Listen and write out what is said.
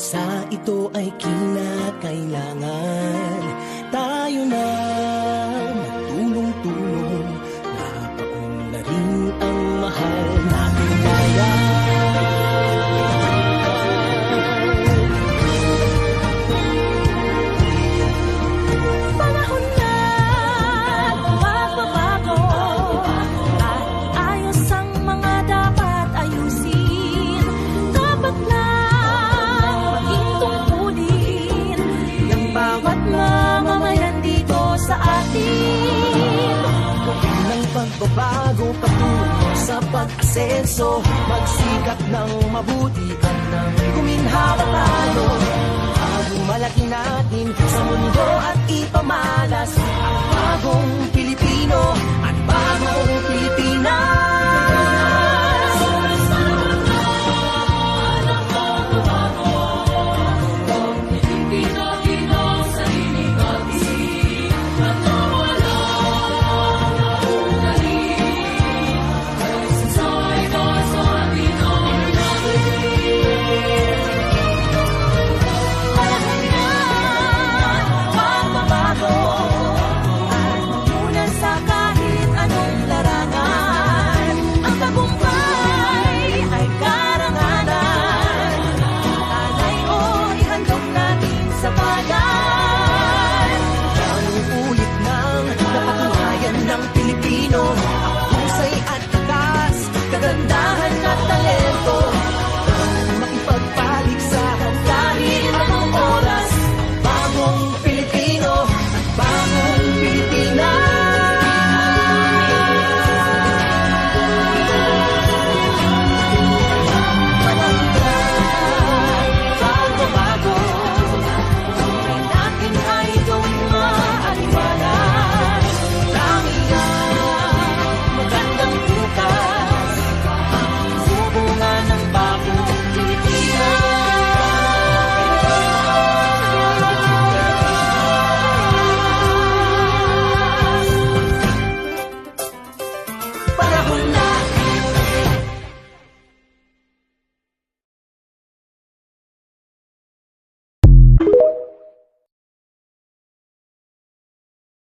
bansa ito ay kinakailangan. Tayo na magtulong-tulong, napaunlarin ang mahal nating bayan. Panahon na magbabago at ayos ang mga dapat ayusin. Dapat na maging tungkulin ng bawat mamamayan dito sa atin. Ng pagbabago patungo sa pag-asenso, magsikap ng mabuti at nang guminhawa tayo. Malaki natin sa mundo at ipamalas ang bagong Pilipino at bagong Pilipinas.